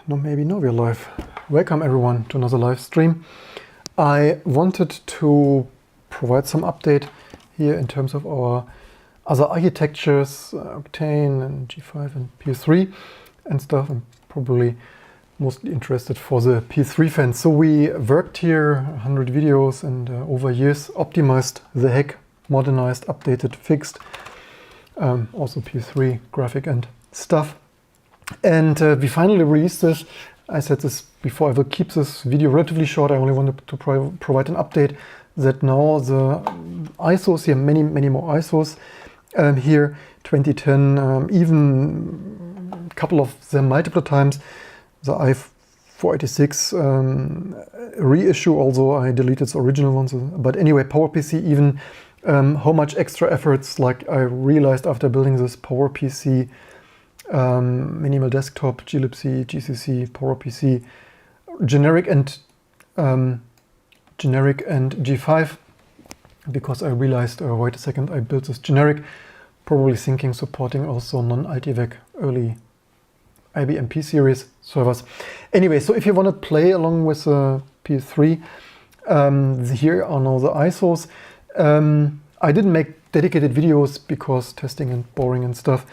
No, maybe no, we're live. Welcome everyone to another live stream. I wanted to provide some update here in terms of our other architectures, Octane and G5 and PS3 and stuff. I'm probably mostly interested for the PS3 fans. So we worked here 100 videos and over years, optimized the heck, modernized, updated, fixed, also PS3 graphic and stuff. And we finally released this. I said this before, I will keep this video relatively short. I only wanted to provide an update that now the ISOs here, many more ISOs here, 2010, even a couple of them multiple times. The i486 reissue, although I deleted the original ones. But anyway, PowerPC, even how much extra efforts, like I realized after building this PowerPC minimal desktop, glibc, GCC, PowerPC, generic and G5, because I realized, wait a second, I built this generic, probably thinking supporting also non-ITVEC early IBM P series servers. Anyway, so if you want to play along with the PS3, here are now the ISOs. I didn't make dedicated videos because testing and boring and stuff.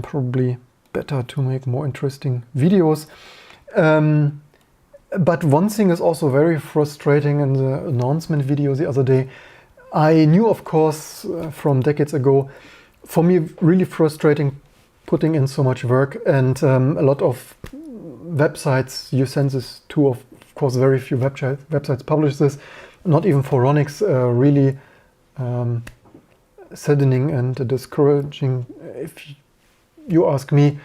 Probably better to make more interesting videos. But one thing is also very frustrating in the announcement video the other day. I knew, of course, from decades ago, for me really frustrating putting in so much work, and a lot of websites you send this to, of course very few websites publish this, not even for Ronix, really saddening and discouraging if you ask me.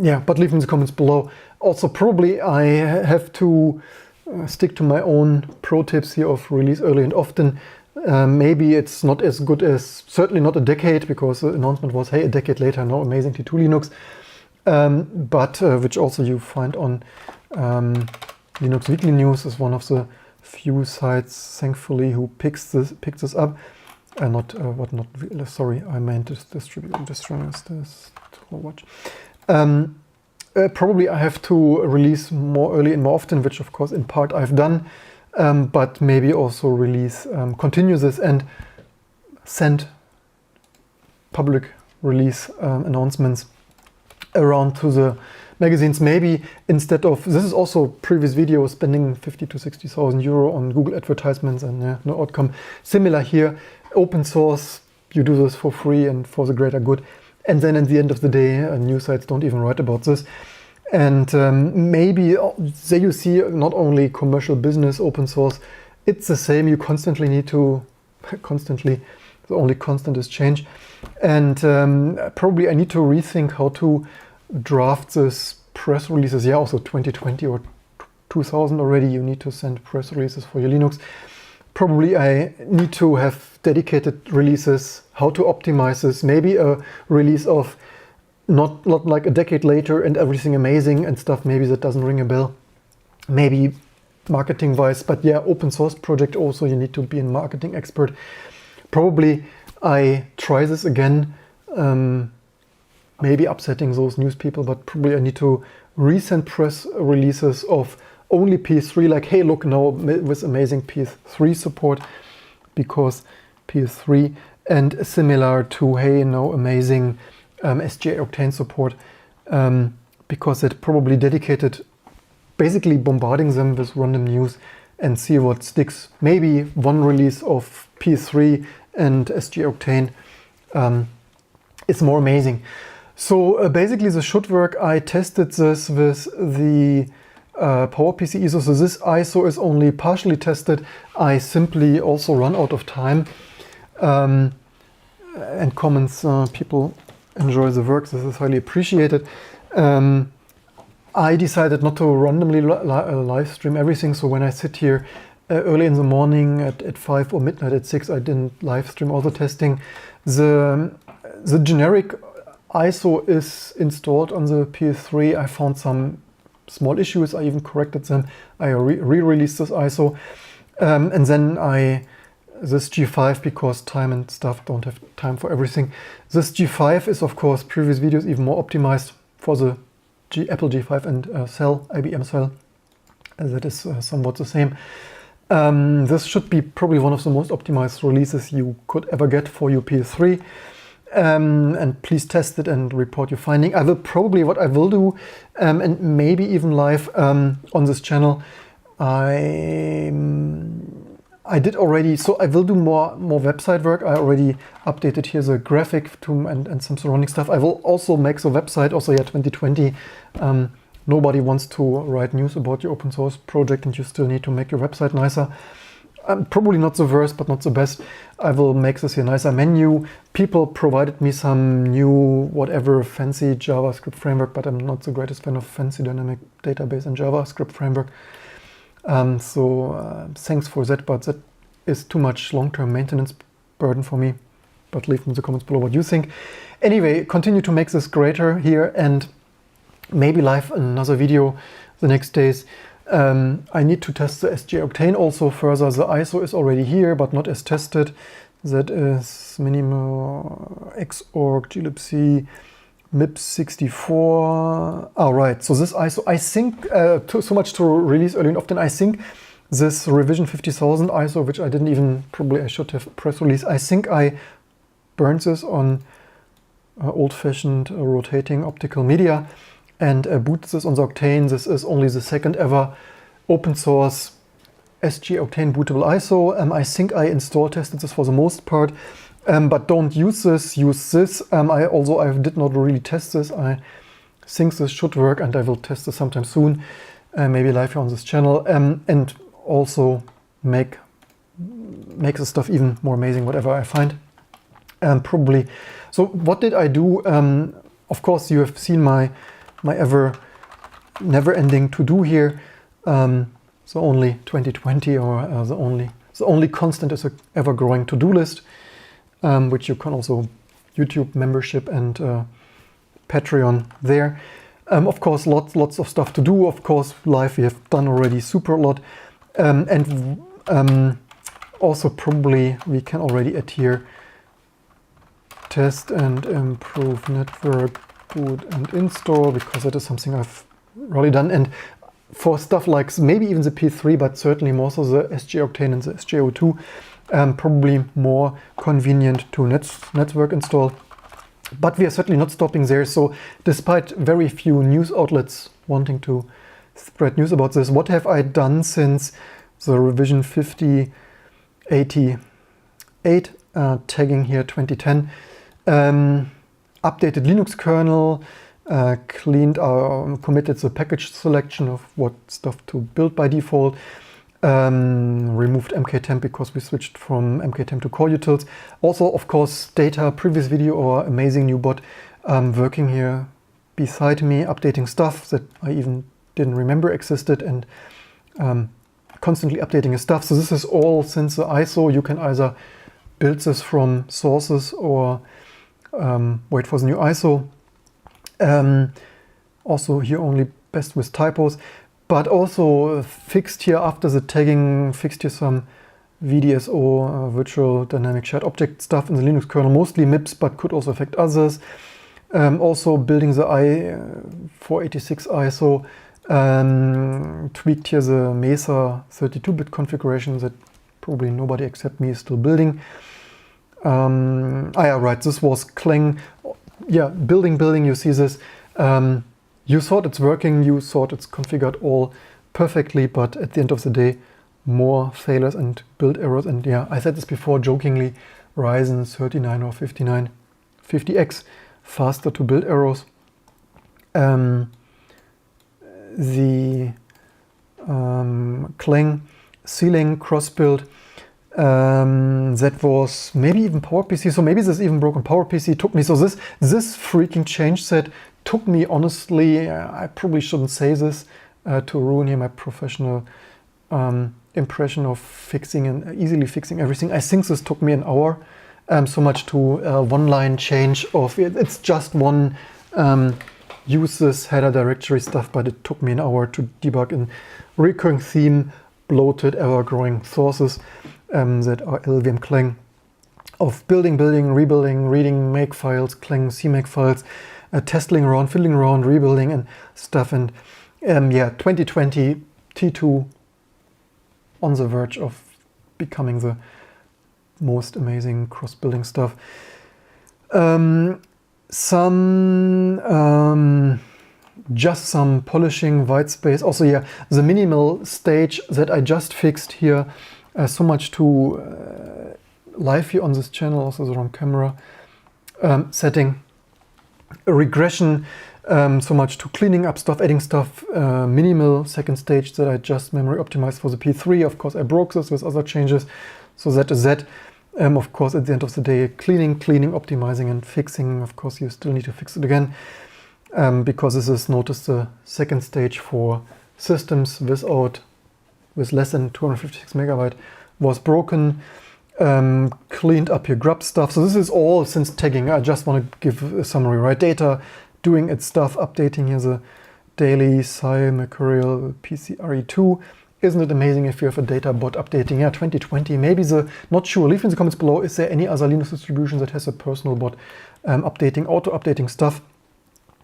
Yeah, but leave in the comments below. Also, probably I have to stick to my own pro tips here of release early and often. Maybe it's not as good as, certainly not a decade, because the announcement was, hey, a decade later, now amazing T2 Linux. But which also you find on Linux Weekly News, is one of the few sites, thankfully, who picked this up. Sorry, I meant this watch. Probably I have to release more early and more often, which of course in part I've done, but maybe also release, continue this and send public release announcements around to the magazines. Maybe instead of, this is also previous video, spending 50 to 60,000 euro on Google advertisements and no outcome. Similar here. Open source, you do this for free and for the greater good, and then at the end of the day news sites don't even write about this. And maybe there you see not only commercial business, open source, it's the same. You constantly need to, the only constant is change. And probably I need to rethink how to draft this press releases. Yeah, also 2020 or 2000 already, you need to send press releases for your Linux. Probably I need to have dedicated releases, how to optimize this, maybe a release of not like a decade later and everything amazing and stuff, maybe that doesn't ring a bell. Maybe marketing wise, but yeah, open source project also, you need to be a marketing expert. Probably I try this again, maybe upsetting those news people, but probably I need to resend press releases of only PS3, like, hey, look now with amazing PS3 support, because PS3, and similar to, hey, now amazing SGA Octane support, because it probably dedicated, basically bombarding them with random news and see what sticks. Maybe one release of PS3 and SGA Octane is more amazing. So basically this should work. I tested this with the PowerPC ISO, so this ISO is only partially tested. I simply also run out of time, and comments, people enjoy the work, this is highly appreciated. I decided not to randomly live stream everything, so when I sit here early in the morning at 5 or midnight at 6, I didn't live stream all the testing. The generic ISO is installed on the PS3. I found some small issues, I even corrected them. I re-released this ISO, and then I this G5 because time and stuff, don't have time for everything. This G5 is of course previous videos even more optimized for the Apple G5 and cell, IBM cell. That is somewhat the same. This should be probably one of the most optimized releases you could ever get for your PS3. And please test it and report your finding. I will probably, what I will do, and maybe even live on this channel, I did already, so I will do more website work. I already updated here the graphic to, and some surrounding stuff. I will also make the website, also 2020. Nobody wants to write news about your open source project and you still need to make your website nicer. Probably not the worst, but not the best. I will make this here nicer menu. People provided me some new, whatever, fancy JavaScript framework, but I'm not the greatest fan of fancy dynamic database and JavaScript framework. Thanks for that, but that is too much long-term maintenance burden for me. But leave in the comments below what you think. Anyway, continue to make this greater here and maybe live another video the next days. I need to test the SG Octane also further. The ISO is already here, but not as tested. That is minimal xorg glibc MIPS 64. All right, so this ISO, I think, so much to release early and often. I think this revision 50,000 ISO, which I didn't even, probably I should have press release. I think I burned this on old-fashioned rotating optical media and boot this on the Octane. This is only the second ever open source SG Octane bootable ISO. I think I install tested this for the most part, but don't use this, use this. I did not really test this. I think this should work and I will test this sometime soon, maybe live here on this channel, and also make the stuff even more amazing, whatever I find. Probably. So what did I do? Of course, you have seen my ever never-ending to-do here. So only 2020, or the only constant is a ever-growing to-do list, which you can also YouTube membership and Patreon there. Of course, lots of stuff to do. Of course, live we have done already super a lot, and also probably we can already add here test and improve network boot and install, because that is something I've really done. And for stuff like maybe even the P3, but certainly more so the SG Octane and the SGO2, probably more convenient to network install. But we are certainly not stopping there. So despite very few news outlets wanting to spread news about this, what have I done since the revision 5088, tagging here 2010? Updated Linux kernel, committed the package selection of what stuff to build by default, removed mktemp because we switched from mktemp to core utils. Also, of course, data, previous video or amazing new bot working here beside me, updating stuff that I even didn't remember existed, and constantly updating his stuff. So this is all since the ISO. You can either build this from sources or wait for the new ISO. Also here only best with typos, but also fixed here after the tagging, fixed here some VDSO, virtual dynamic shared object stuff in the Linux kernel, mostly MIPS, but could also affect others. Also building the i486 ISO, tweaked here the Mesa 32-bit configuration that probably nobody except me is still building. Yeah, right, this was Clang. Yeah, building, you see this. You thought it's working, you thought it's configured all perfectly, but at the end of the day, more failures and build errors. And yeah, I said this before jokingly, Ryzen 39 or 59, 50X faster to build errors. The Clang ceiling cross build, that was maybe even PowerPC, so maybe this even broken PowerPC took me, so this freaking change set took me, honestly, I probably shouldn't say this to ruin here my professional impression of fixing and easily fixing everything. I think this took me an hour, so much to one line change of, it's just one use this header directory stuff, but it took me an hour to debug in recurring theme, bloated, ever-growing sources. that are LLVM Clang of building, rebuilding, reading make files, Clang CMake files, testing around, fiddling around, rebuilding and stuff. And yeah, 2020 T2 on the verge of becoming the most amazing cross-building stuff. Just some polishing, white space. Also, yeah, the minimal stage that I just fixed here. So much to live here on this channel, also the wrong camera setting. A regression, so much to cleaning up stuff, adding stuff. Minimal second stage that I just memory optimized for the P3. Of course, I broke this with other changes. So that is that. Of course, at the end of the day, cleaning, optimizing and fixing. Of course, you still need to fix it again. Because this is, notice, the second stage for systems with less than 256 megabyte was broken. Cleaned up your grub stuff. So this is all since tagging. I just want to give a summary, right? Data doing its stuff, updating here the daily Sci Mercurial PCRE2. Isn't it amazing if you have a data bot updating? Yeah, 2020, maybe not sure. Leave in the comments below, is there any other Linux distribution that has a personal bot auto-updating stuff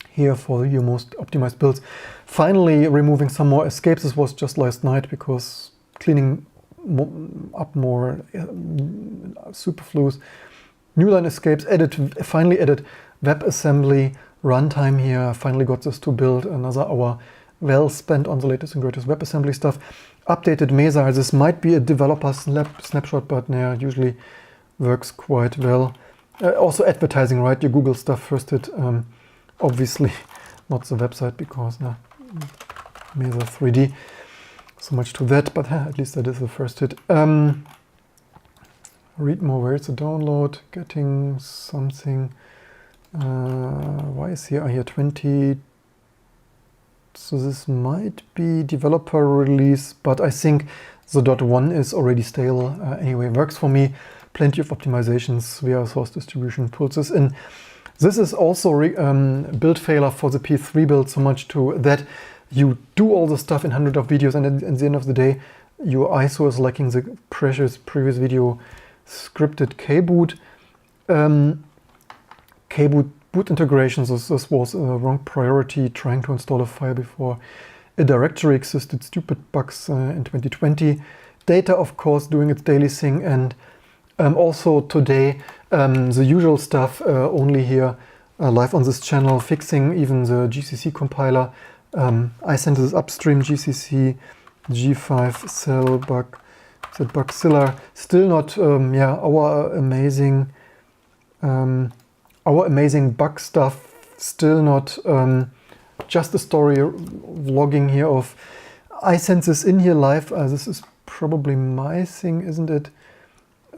here for your most optimized builds? Finally, removing some more escapes. This was just last night because cleaning up more superfluous new line escapes. Finally added WebAssembly runtime here. Finally got this to build. Another hour well spent on the latest and greatest WebAssembly stuff. Updated Mesa. This might be a developer snapshot, but yeah, usually works quite well. Also advertising, right? Your Google stuff first hit. Obviously not the website because Mesa 3D. So much to that, but at least that is the first hit. Read more, where is the download? Getting something. Why is here 20? So this might be developer release, but I think the .1 is already stale. Anyway, works for me. Plenty of optimizations via source distribution pulls this in. This is also build failure for the P3 build, so much to that you do all the stuff in hundreds of videos, and at the end of the day, your ISO is lacking the precious previous video scripted kboot. Kboot boot integrations, this was a wrong priority, trying to install a file before a directory existed. Stupid bugs in 2020. Data, of course, doing its daily thing, and also today, the usual stuff, only here live on this channel, fixing even the GCC compiler. I sent this upstream GCC G5 cell bug, that bugzilla. Still not, yeah, our amazing bug stuff. Still not just a story vlogging here of. I sent this in here live. This is probably my thing, isn't it?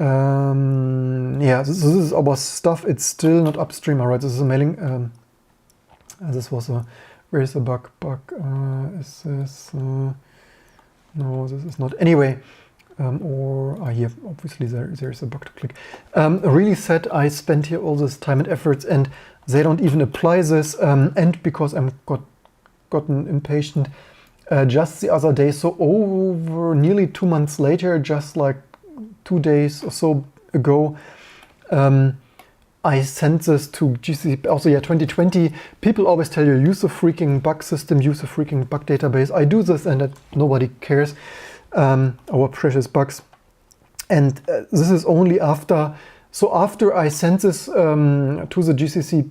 Yeah, this is our stuff. It's still not upstream. All right, this is a mailing. This was a. Where is the bug? Is this? No, this is not. Anyway, here, obviously there's a bug to click. Really sad. I spent here all this time and efforts, and they don't even apply this. And because I'm gotten impatient, just the other day, so over nearly 2 months later, just like 2 days or so ago, I sent this to GCC. Also, yeah, 2020. People always tell you, use the freaking bug system, use the freaking bug database. I do this, and nobody cares. Our precious bugs. And this is only after. So after I sent this to the GCC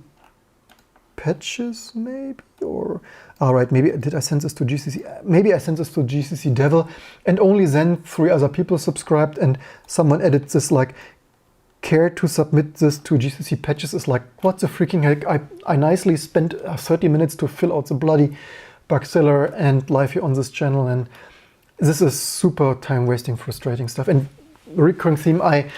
patches, maybe, or all right, maybe did I send this to GCC? Maybe I sent this to GCC Devil, and only then 3 other people subscribed, and someone added this like. Care to submit this to GCC patches is like, what the freaking heck? I nicely spent 30 minutes to fill out the bloody bugzilla and live here on this channel, and this is super time wasting, frustrating stuff. And recurring theme, I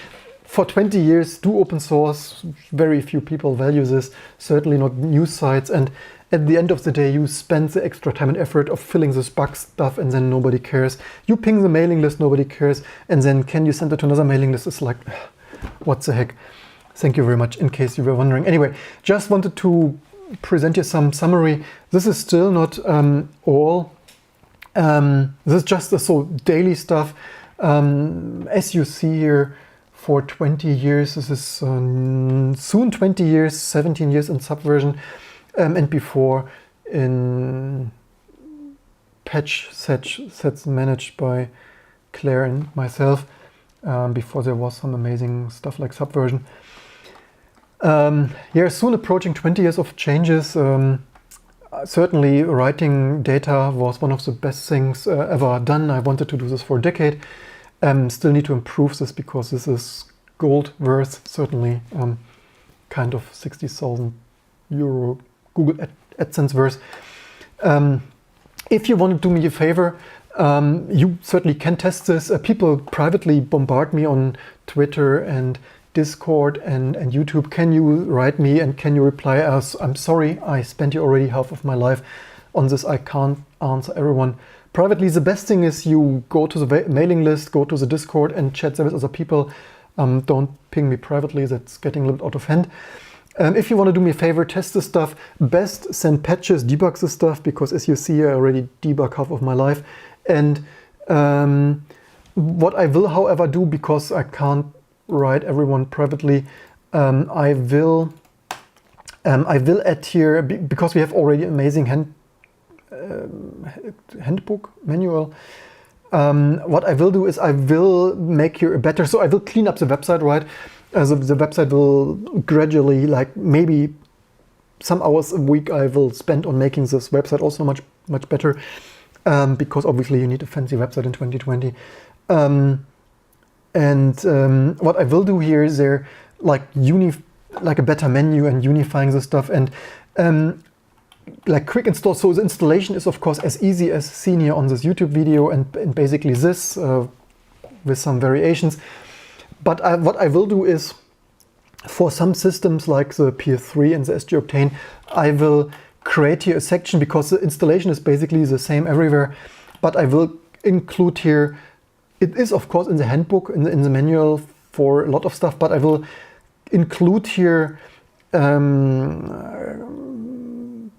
for 20 years do open source. Very few people value this, certainly not news sites, and at the end of the day you spend the extra time and effort of filling this bug stuff, and then nobody cares. You ping the mailing list, nobody cares, and then can you send it to another mailing list? It's like, what the heck? Thank you very much, in case you were wondering. Anyway, just wanted to present you some summary. This is still not all. This is just the daily stuff. As you see here, for 20 years, this is soon 20 years, 17 years in Subversion, and before in patch sets managed by Claire and myself, before there was some amazing stuff like Subversion. Yeah, soon approaching 20 years of changes. Certainly writing data was one of the best things ever done. I wanted to do this for a decade. Still need to improve this because this is gold worth, certainly kind of 60,000 euro Google AdSense worth. If you want to do me a favor, you certainly can test this. People privately bombard me on Twitter and Discord and YouTube. Can you write me and can you reply as, I'm sorry, I spent you already half of my life on this. I can't answer everyone. Privately, the best thing is you go to the mailing list, go to the Discord and chat there with other people. Don't ping me privately, that's getting a little bit out of hand. If you want to do me a favor, test this stuff. Best send patches, debug this stuff, because as you see, I already debug half of my life. And what I will, however, do, because I can't write everyone privately, I will add here, because we have already amazing handbook manual. What I will do is I will make here a better, so I will clean up the website, right? The website will gradually, like maybe some hours a week I will spend on making this website also much better, because obviously you need a fancy website in 2020. What I will do here is there like a better menu and unifying the stuff and like quick install. So the installation is of course as easy as seen here on this YouTube video and basically this with some variations. But what I will do is for some systems like the PS3 and the SG Octane, I will create here a section because the installation is basically the same everywhere. But I will include here, it is of course in the handbook, in the manual for a lot of stuff, but I will include here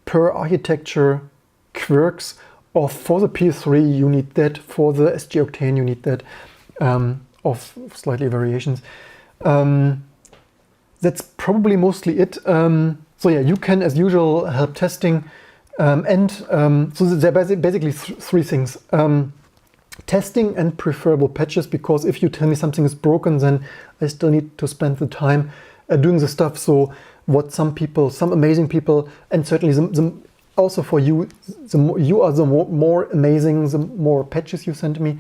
per architecture quirks, or for the PS3 you need that, for the SG Octane you need that, of slightly variations. That's probably mostly it. So yeah, you can as usual help testing, so there are basically three things. Testing and preferable patches, because if you tell me something is broken, then I still need to spend the time doing the stuff. So what some amazing people, and certainly also for you, you are the more amazing, the more patches you send me.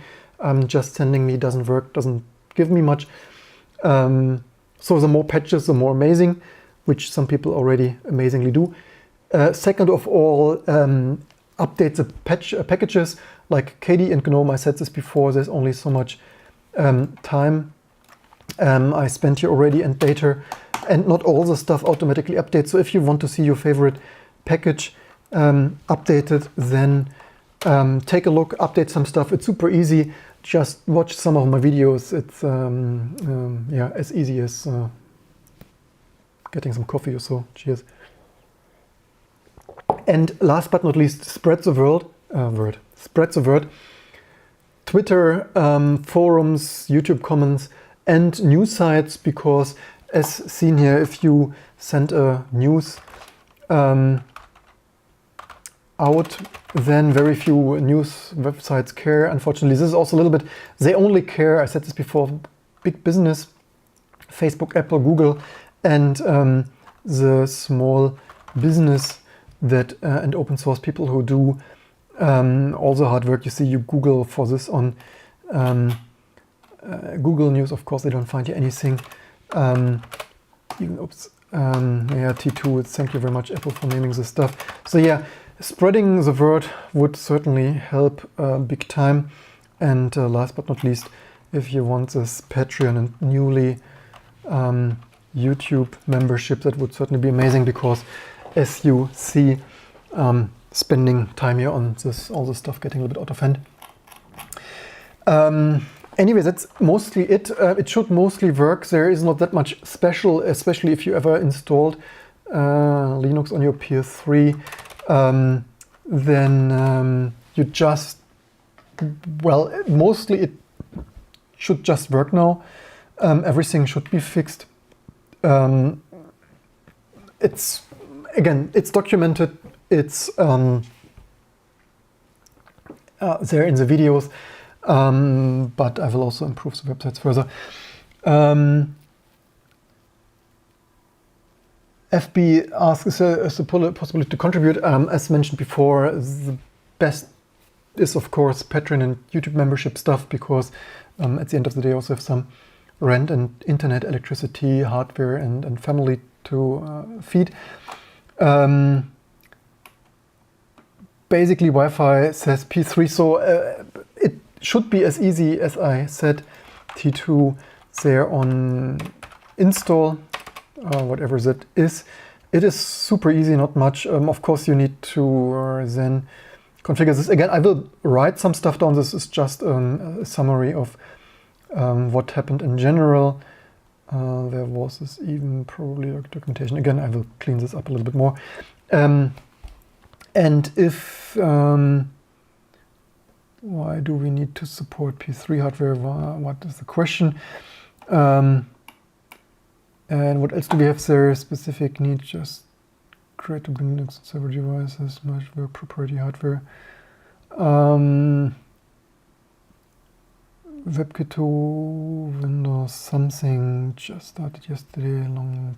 Just sending me doesn't work, doesn't give me much. So the more patches, the more amazing, which some people already amazingly do. Second of all, update the packages. Like KD and GNOME, I said this before, there's only so much time I spent here already and data, and not all the stuff automatically updates. So if you want to see your favorite package updated, then take a look, update some stuff. It's super easy. Just watch some of my videos. It's yeah, as easy as getting some coffee or so. Cheers. And last but not least, spread the word. Spread the word. Twitter, forums, YouTube comments, and news sites, because as seen here, if you send a news out, then very few news websites care. Unfortunately, this is also a little bit, they only care, I said this before, big business, Facebook, Apple, Google, and the small business that and open source people who do all the hard work. You see, you Google for this on Google News, of course they don't find you anything. Oops, yeah, T2, thank you very much Apple for naming this stuff. So yeah, spreading the word would certainly help big time. And last but not least, if you want this Patreon and newly YouTube membership, that would certainly be amazing, because as you see, spending time here on this, all this stuff getting a little bit out of hand. Anyway, that's mostly it. It should mostly work. There is not that much special, especially if you ever installed Linux on your PS3. Then you just, well, mostly it should just work now. Everything should be fixed. It's documented. It's there in the videos, but I will also improve the websites further. FB asks, is there a possibility to contribute? As mentioned before, the best is of course Patreon and YouTube membership stuff, because at the end of the day I also have some rent and internet, electricity, hardware and family to feed. Basically Wi-Fi says P3, so it should be as easy as I said. T2 there on install, whatever that is. It is super easy, not much. Of course you need to then configure this. Again, I will write some stuff down. This is just a summary of what happened in general. There was this even probably documentation. Again, I will clean this up a little bit more. And if, why do we need to support P3 hardware? What is the question? And what else do we have there? Specific need, just create to bring Linux server devices, much work proprietary hardware. WebKit to Windows something just started yesterday along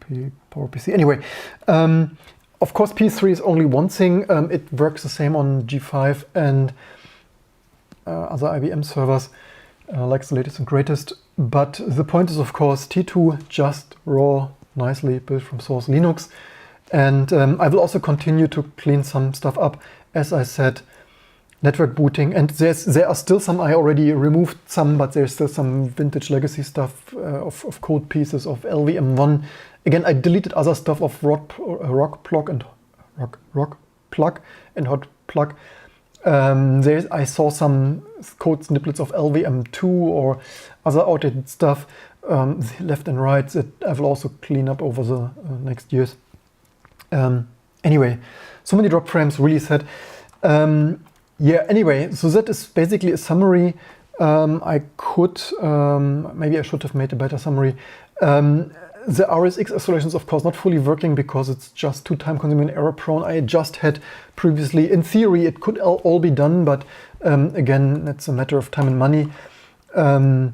PowerPC. Anyway, of course P3 is only one thing. It works the same on G5 and other IBM servers, like the latest and greatest. But the point is, of course, T2 just raw, nicely built from source Linux. And I will also continue to clean some stuff up, as I said. Network booting, and there are still some, I already removed some, but there's still some vintage legacy stuff of code pieces of LVM1. Again, I deleted other stuff of Rockplug and Hotplug. I saw some code snippets of LVM2 or other outdated stuff, left and right, that I will also clean up over the next years. Anyway, so many drop frames, really sad. Yeah, anyway, so that is basically a summary. I could, maybe I should have made a better summary. The RSX installation is of course not fully working because it's just too time consuming and error prone. I just had previously, in theory, it could all be done, but again, it's a matter of time and money. Again,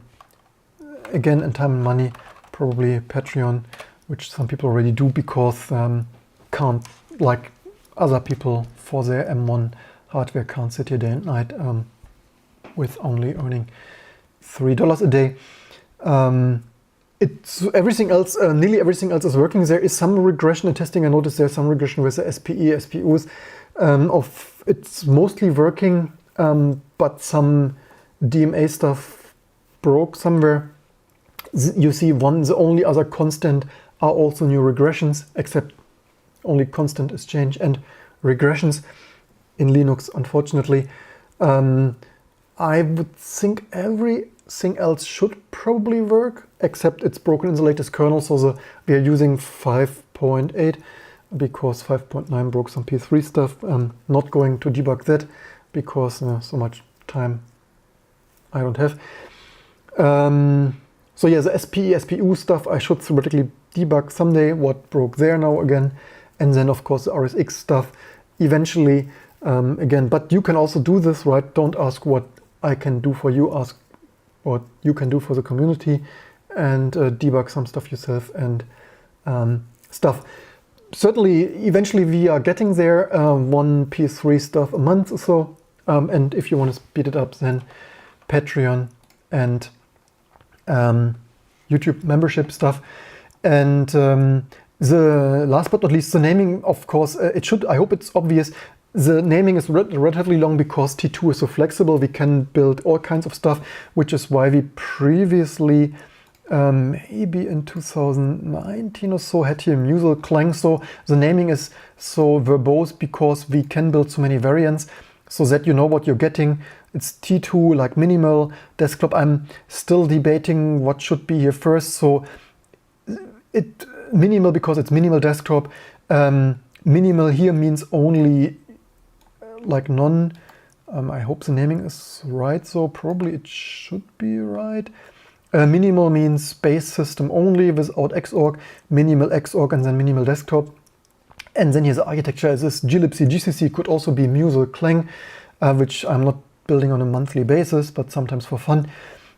in time and money, probably Patreon, which some people already do because can't, like other people for their M1 hardware, can't sit here day and night with only earning $3 a day. It's everything else, nearly everything else is working. There is some regression in testing. I noticed there's some regression with the SPE, SPUs. It's mostly working, but some DMA stuff broke somewhere. You see the only other constant are also new regressions, except only constant is change and regressions in Linux, unfortunately. I would think everything else should probably work, except it's broken in the latest kernel, so we are using 5.8 because 5.9 broke some P3 stuff. I'm not going to debug that because so much time I don't have. So yeah, the SPE, SPU stuff I should theoretically debug someday what broke there now again. And then of course the RSX stuff eventually again. But you can also do this, right? Don't ask what I can do for you, ask what you can do for the community and debug some stuff yourself and stuff. Certainly, eventually we are getting there, one PS3 stuff a month or so. And if you want to speed it up, then Patreon and YouTube membership stuff. And the last but not least, the naming, of course, I hope it's obvious. The naming is relatively long because T2 is so flexible. We can build all kinds of stuff, which is why we previously, maybe in 2019 or so, had here Musel Clang. So the naming is so verbose because we can build so many variants so that you know what you're getting. It's T2, like minimal desktop. I'm still debating what should be here first. So minimal because it's minimal desktop. Minimal here means only like none. I hope the naming is right, so probably it should be right. Minimal means base system only without Xorg, minimal Xorg, and then minimal desktop. And then here's the architecture. This glibc GCC could also be Musel Clang, which I'm not building on a monthly basis, but sometimes for fun.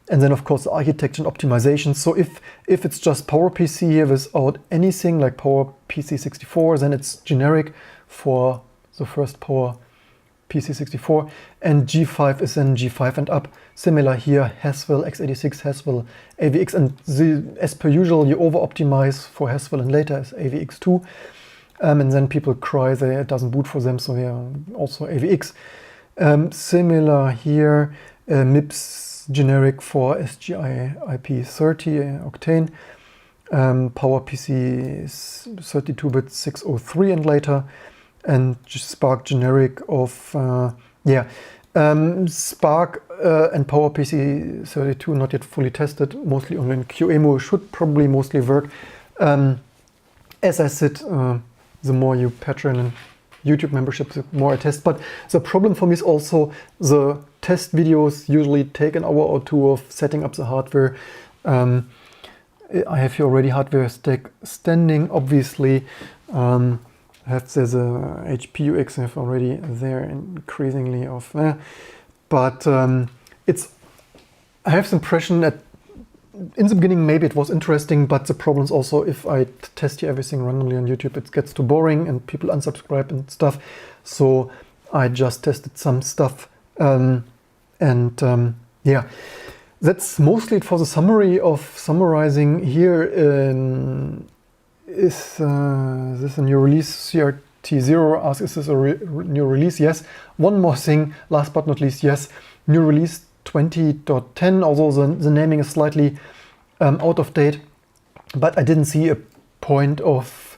And then of course the architecture and optimization. So if it's just PowerPC here without anything like PowerPC 64, then it's generic for the first PowerPC 64. And G5 is then G5 and up. Similar here, Haswell, x86, Haswell, AVX. And as per usual, you over-optimize for Haswell and later as AVX2. And then people cry that it doesn't boot for them, so yeah, also AVX. Similar here, MIPS generic for SGI IP30 Octane, PowerPC 32-bit 603 and later, and Spark generic of Spark and PowerPC 32 not yet fully tested, mostly only in QA mode, should probably mostly work. As I said, the more you Patreon and YouTube membership, the more I test. But the problem for me is also the test videos usually take an hour or two of setting up the hardware. I have here already hardware stack standing, obviously. There's a HP UX I have already there, increasingly of but I have the impression that in the beginning maybe it was interesting, but the problem is also if I test here everything randomly on YouTube, it gets too boring and people unsubscribe and stuff. So I just tested some stuff yeah, that's mostly it for the summary. Of summarizing here is this a new release? CRT0 asks, is this a new release? Yes. One more thing, last but not least, yes, new release 20.10, although the naming is slightly out of date, but I didn't see a point of,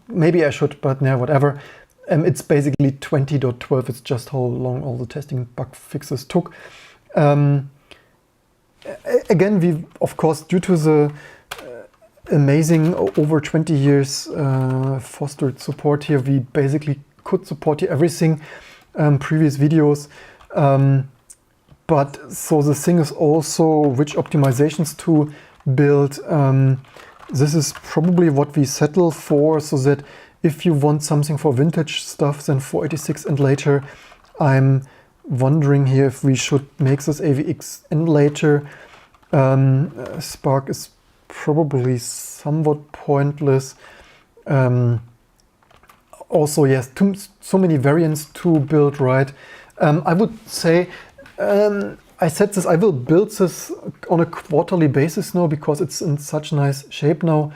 maybe I should, but yeah, whatever. It's basically 20.12, it's just how long all the testing bug fixes took. Again, we, of course, due to the amazing over 20 years fostered support here, we basically could support here everything, previous videos. But so the thing is also which optimizations to build. This is probably what we settle for, so that if you want something for vintage stuff, then 486 and later. I'm wondering here if we should make this AVX and later. Spark is probably somewhat pointless. Also, yes, so many variants to build, right? I would say, I said this, I will build this on a quarterly basis now because it's in such nice shape now.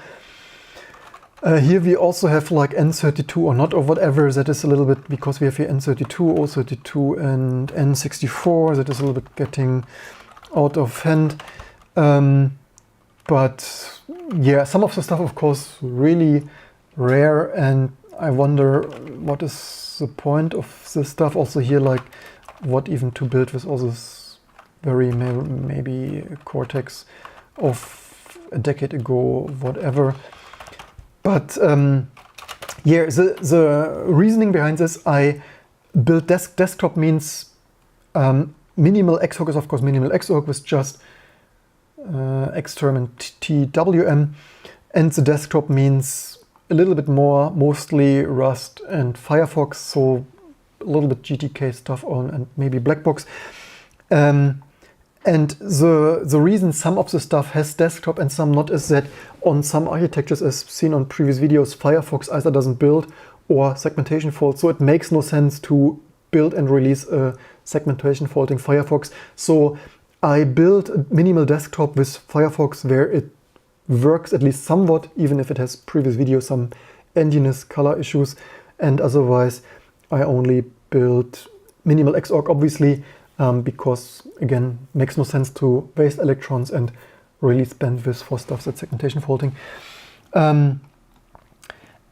Here we also have like N32 or not or whatever, that is a little bit, because we have here N32, O32 and N64, that is a little bit getting out of hand. But yeah, some of the stuff of course really rare, and I wonder what is the point of this stuff. Also here, like what even to build with all this very maybe Cortex of a decade ago, whatever. But yeah, the reasoning behind this, I built desktop means minimal Xorg is of course minimal Xorg with just Xterm and TWM, and the desktop means a little bit more, mostly Rust and Firefox, so a little bit GTK stuff on and maybe Blackbox. And the reason some of the stuff has desktop and some not is that on some architectures, as seen on previous videos, Firefox either doesn't build or segmentation faults, so it makes no sense to build and release a segmentation faulting Firefox. So I built a minimal desktop with Firefox where it works at least somewhat, even if it has previous videos, some endiness color issues, and otherwise I only built minimal Xorg, obviously, because again, makes no sense to waste electrons and release bandwidth for stuff that's segmentation faulting. XX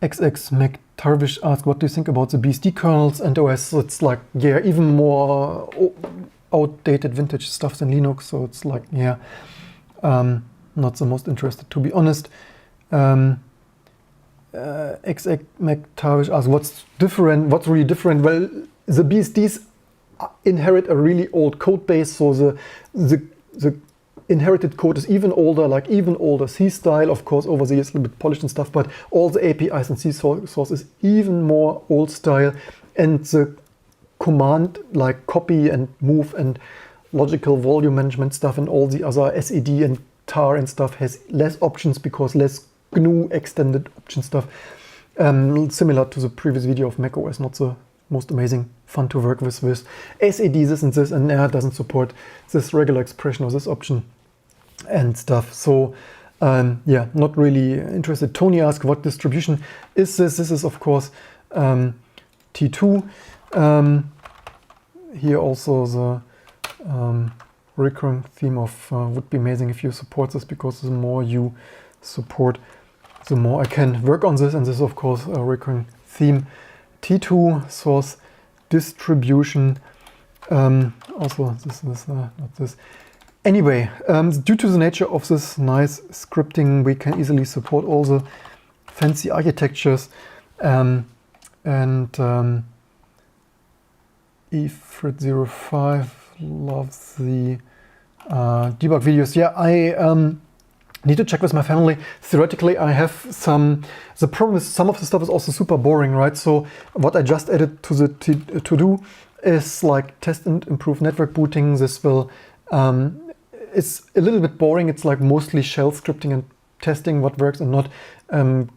McTarvish asked, what do you think about the BSD kernels and OS? It's like, yeah, even more outdated vintage stuff than Linux, so it's like, yeah, not the most interested, to be honest. XX McTarvish asked, what's really different? Well, the BSDs inherit a really old code base, so the inherited code is even older, like even older C style. Of course, over the years, a little bit polished and stuff, but all the APIs and C source is even more old style. And the command like copy and move and logical volume management stuff and all the other SED and tar and stuff has less options because less GNU extended option stuff. Similar to the previous video of macOS, not the most amazing fun to work with SED this and this, and it doesn't support this regular expression or this option and stuff. So yeah, not really interested. Tony asked, what distribution is this? This is of course T2. Here also the recurring theme of would be amazing if you support this, because the more you support, the more I can work on this. And this is of course a recurring theme. T2 source distribution. Also this is not this. Anyway, due to the nature of this nice scripting, we can easily support all the fancy architectures. Efred05 loves the debug videos. Yeah, I need to check with my family. Theoretically, I have some. The problem is some of the stuff is also super boring, right? So what I just added to the to-do is like test and improve network booting. This will, it's a little bit boring. It's like mostly shell scripting and testing what works and not.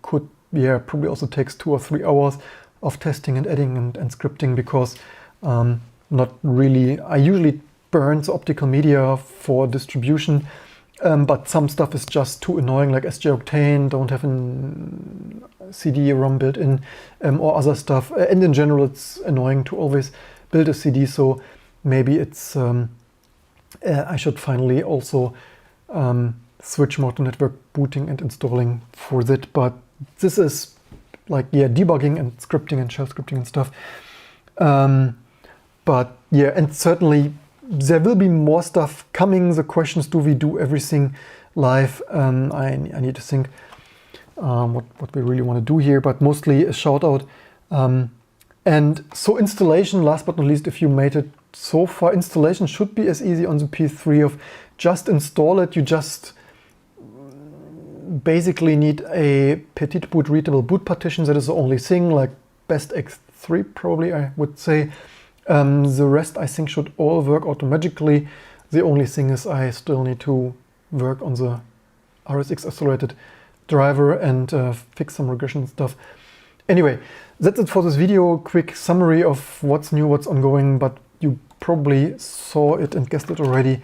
Could, yeah, probably also takes 2 or 3 hours of testing and adding and scripting, because not really, I usually burn the optical media for distribution, but some stuff is just too annoying, like SJ-Octane, don't have a CD-ROM built in, or other stuff. And in general, it's annoying to always build a CD, so maybe it's, I should finally also switch more to network booting and installing for that. But this is like, yeah, debugging and scripting and shell scripting and stuff. But yeah, and certainly there will be more stuff coming. The question is, do we do everything live? I need to think what we really want to do here, but mostly a shout out. And so installation, last but not least, if you made it so far, installation should be as easy on the PS3 of just install it. You just basically need a petite boot readable boot partition. That is the only thing, like best X3 probably, I would say. The rest I think should all work automatically. The only thing is I still need to work on the RSX accelerated driver and fix some regression stuff. Anyway, that's it for this video. Quick summary of what's new, what's ongoing, but you probably saw it and guessed it already.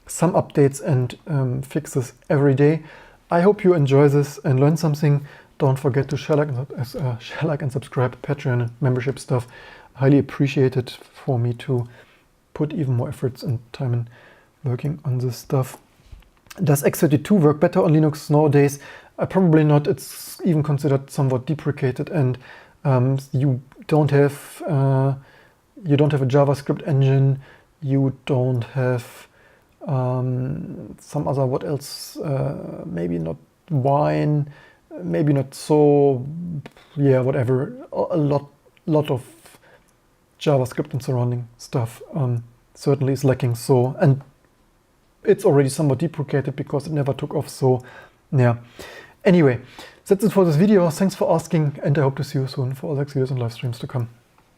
Some updates and fixes every day. I hope you enjoy this and learn something. Don't forget to share, like and subscribe, Patreon and membership stuff. Highly appreciate it for me to put even more efforts and time in working on this stuff. Does x32 work better on Linux nowadays? Probably not. It's even considered somewhat deprecated, and you don't have a JavaScript engine. You don't have some other, what else? Maybe not Wine. Maybe not so. Yeah, whatever. A lot of JavaScript and surrounding stuff certainly is lacking. So, and it's already somewhat deprecated because it never took off. So, yeah. Anyway, that's it for this video. Thanks for asking, and I hope to see you soon for other videos and live streams to come.